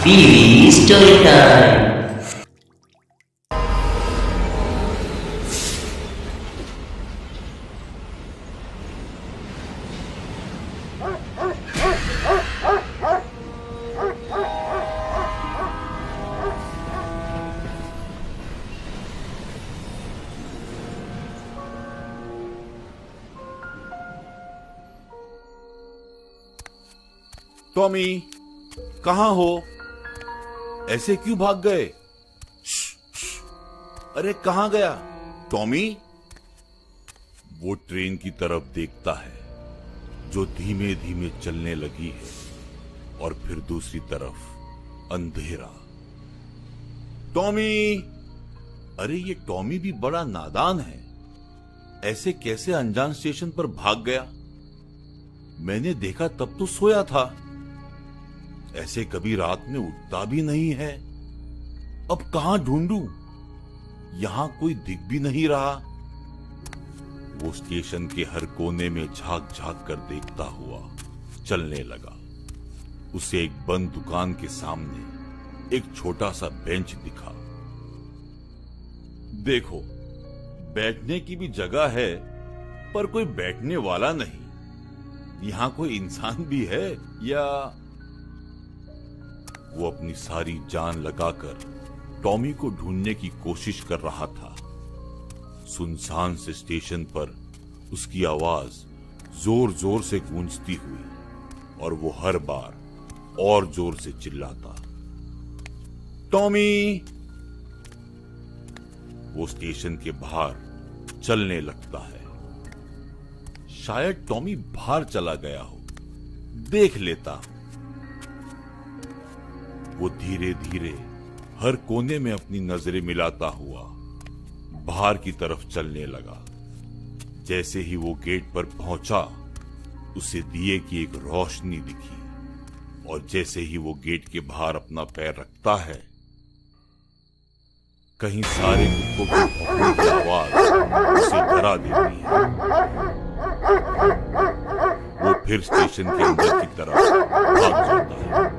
TV story time. Tommy, कहाँ हो? ऐसे क्यों भाग गए? अरे कहाँ गया टॉमी? वो ट्रेन की तरफ देखता है जो धीमे धीमे चलने लगी है और फिर दूसरी तरफ अंधेरा। टॉमी! अरे ये टॉमी भी बड़ा नादान है। ऐसे कैसे अनजान स्टेशन पर भाग गया? मैंने देखा तब तो सोया था। ऐसे कभी रात में उठता भी नहीं है। अब कहां ढूंढूं? यहां कोई दिख भी नहीं रहा। वो स्टेशन के हर कोने में झांक झांक कर देखता हुआ चलने लगा। उसे एक बंद दुकान के सामने एक छोटा सा बेंच दिखा। देखो, बैठने की भी जगह है, पर कोई बैठने वाला नहीं। यहां कोई इंसान भी है या? वो अपनी सारी जान लगाकर टॉमी को ढूंढने की कोशिश कर रहा था। सुनसान से स्टेशन पर उसकी आवाज जोर जोर से गूंजती हुई और वो हर बार और जोर से चिल्लाता, टॉमी! वो स्टेशन के बाहर चलने लगता है। शायद टॉमी बाहर चला गया हो, देख लेता हूं। वो धीरे धीरे हर कोने में अपनी नजरें मिलाता हुआ बाहर की तरफ चलने लगा। जैसे ही वो गेट पर पहुंचा, उसे दिए की एक रोशनी दिखी और जैसे ही वो गेट के बाहर अपना पैर रखता है, कहीं सारे कुत्तों के भौंकने की आवाज उसे डरा देती है। वो फिर स्टेशन के अंदर की तरफ भाग जाता है।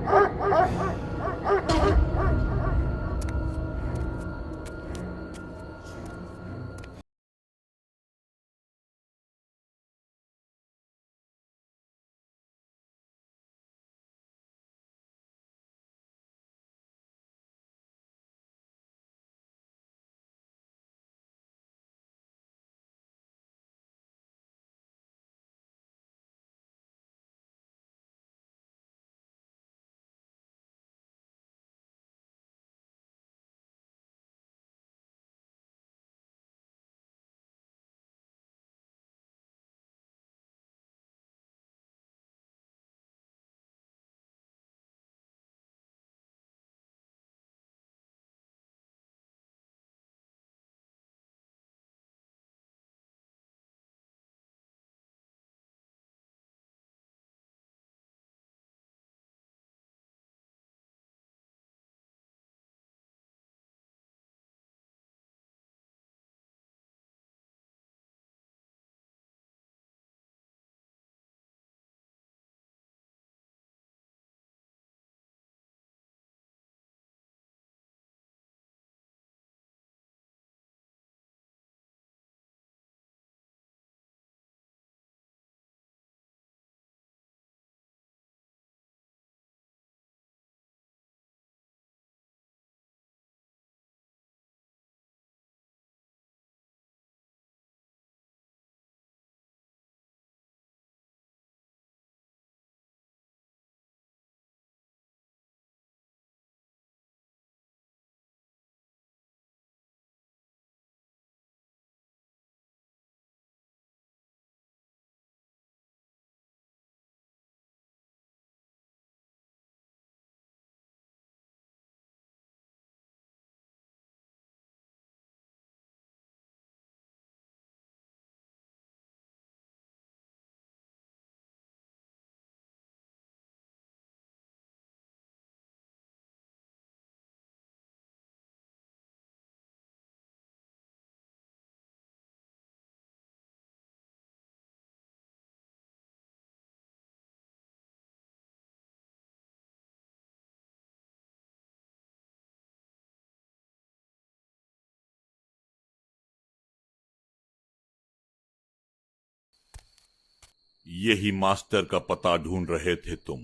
यही मास्टर का पता ढूंढ रहे थे तुम।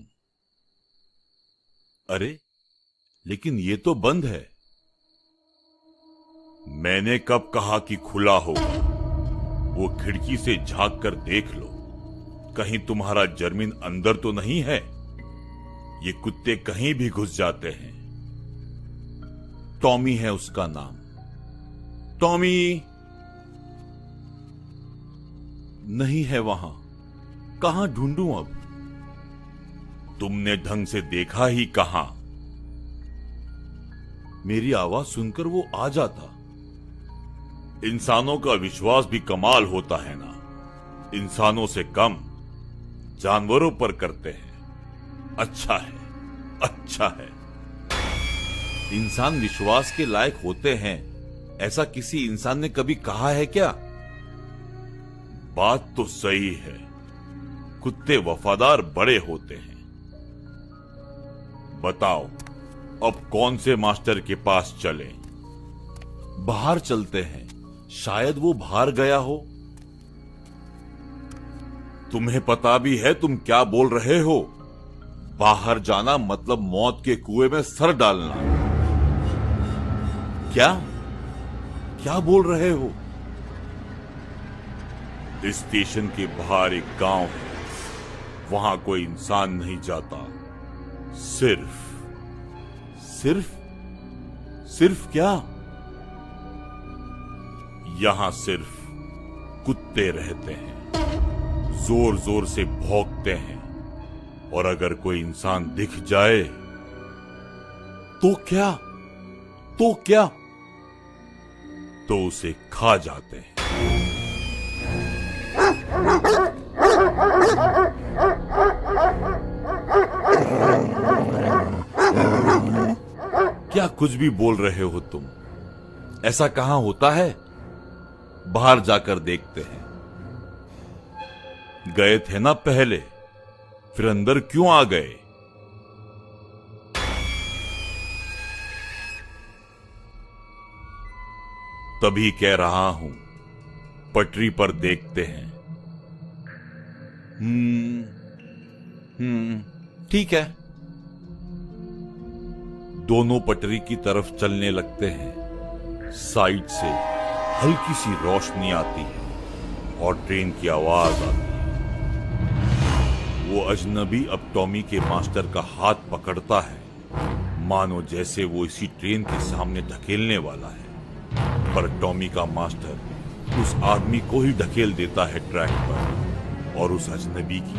अरे लेकिन ये तो बंद है। मैंने कब कहा कि खुला होगा? वो खिड़की से झांक कर देख लो, कहीं तुम्हारा जर्मीन अंदर तो नहीं है। ये कुत्ते कहीं भी घुस जाते हैं। टॉमी है उसका नाम। टॉमी नहीं है वहां। कहां ढूंढूं अब? तुमने ढंग से देखा ही कहां? मेरी आवाज सुनकर वो आ जाता। इंसानों का विश्वास भी कमाल होता है ना। इंसानों से कम जानवरों पर करते हैं। अच्छा है, अच्छा है। इंसान विश्वास के लायक होते हैं, ऐसा किसी इंसान ने कभी कहा है क्या? बात तो सही है, कुत्ते वफादार बड़े होते हैं। बताओ अब कौन से मास्टर के पास चलें? बाहर चलते हैं, शायद वो बाहर गया हो। तुम्हें पता भी है तुम क्या बोल रहे हो? बाहर जाना मतलब मौत के कुएं में सर डालना। क्या क्या बोल रहे हो? स्टेशन के बाहर एक गांव है, वहां कोई इंसान नहीं जाता। सिर्फ सिर्फ सिर्फ क्या? यहां सिर्फ कुत्ते रहते हैं, जोर जोर से भौंकते हैं, और अगर कोई इंसान दिख जाए तो क्या? तो क्या? तो उसे खा जाते हैं। क्या कुछ भी बोल रहे हो तुम? ऐसा कहां होता है? बाहर जाकर देखते हैं। गए थे ना पहले, फिर अंदर क्यों आ गए? तभी कह रहा हूं, पटरी पर देखते हैं। ठीक है। दोनों पटरी की तरफ चलने लगते हैं। साइड से हल्की सी रोशनी आती है और ट्रेन की आवाज आती है। वो अजनबी अब टॉमी के मास्टर का हाथ पकड़ता है, मानो जैसे वो इसी ट्रेन के सामने ढकेलने वाला है। पर टॉमी का मास्टर उस आदमी को ही ढकेल देता है ट्रैक पर, और उस अजनबी की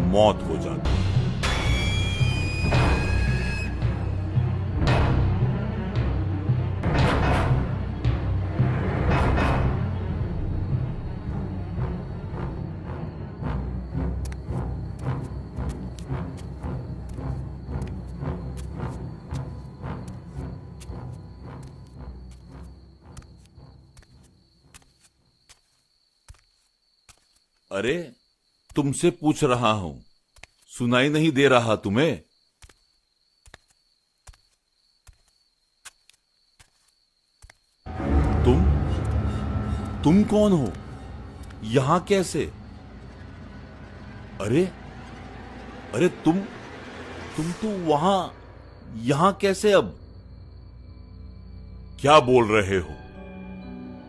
मौत हो जाती है। अरे तुमसे पूछ रहा हूं, सुनाई नहीं दे रहा तुम्हें? तुम कौन हो? यहां कैसे? अरे अरे तुम तो वहां, यहां कैसे अब? क्या बोल रहे हो?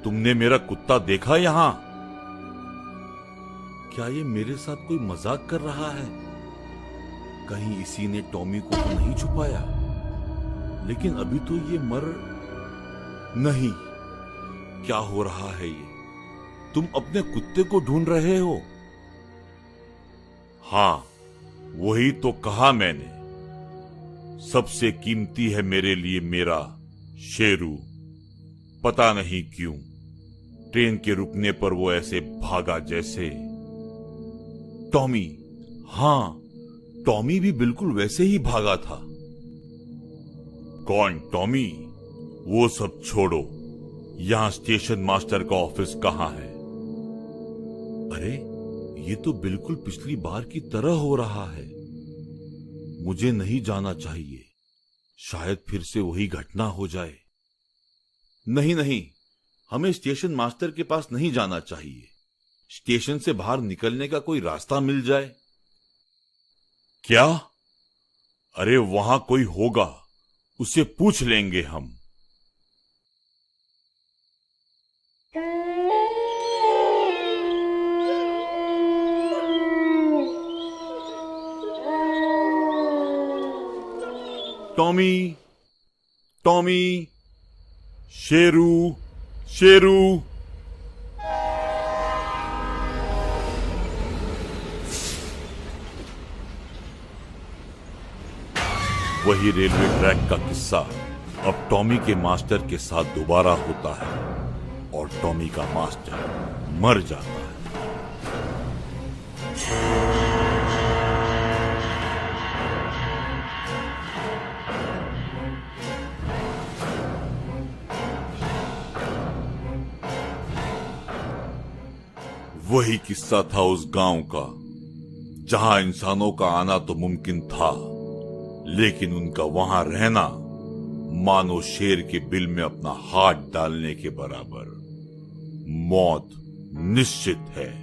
तुमने मेरा कुत्ता देखा यहां? क्या ये मेरे साथ कोई मजाक कर रहा है? कहीं इसी ने टॉमी को तो नहीं छुपाया? लेकिन अभी तो ये मर नहीं। क्या हो रहा है ये? तुम अपने कुत्ते को ढूंढ रहे हो? हां, वही तो कहा मैंने। सबसे कीमती है मेरे लिए मेरा शेरू। पता नहीं क्यों ट्रेन के रुकने पर वो ऐसे भागा जैसे। टॉमी, हां, टॉमी भी बिल्कुल वैसे ही भागा था। कौन टॉमी? वो सब छोड़ो, यहां स्टेशन मास्टर का ऑफिस कहां है? अरे ये तो बिल्कुल पिछली बार की तरह हो रहा है। मुझे नहीं जाना चाहिए, शायद फिर से वही घटना हो जाए। नहीं नहीं, हमें स्टेशन मास्टर के पास नहीं जाना चाहिए। स्टेशन से बाहर निकलने का कोई रास्ता मिल जाए। क्या? अरे वहां कोई होगा, उसे पूछ लेंगे हम। Tommy, Tommy, Sheru, Sheru. वही रेलवे ट्रैक का किस्सा अब टॉमी के मास्टर के साथ दोबारा होता है और टॉमी का मास्टर मर जाता है। वही किस्सा था उस गांव का जहां इंसानों का आना तो मुमकिन था, लेकिन उनका वहां रहना मानो शेर के बिल में अपना हाथ डालने के बराबर। मौत निश्चित है।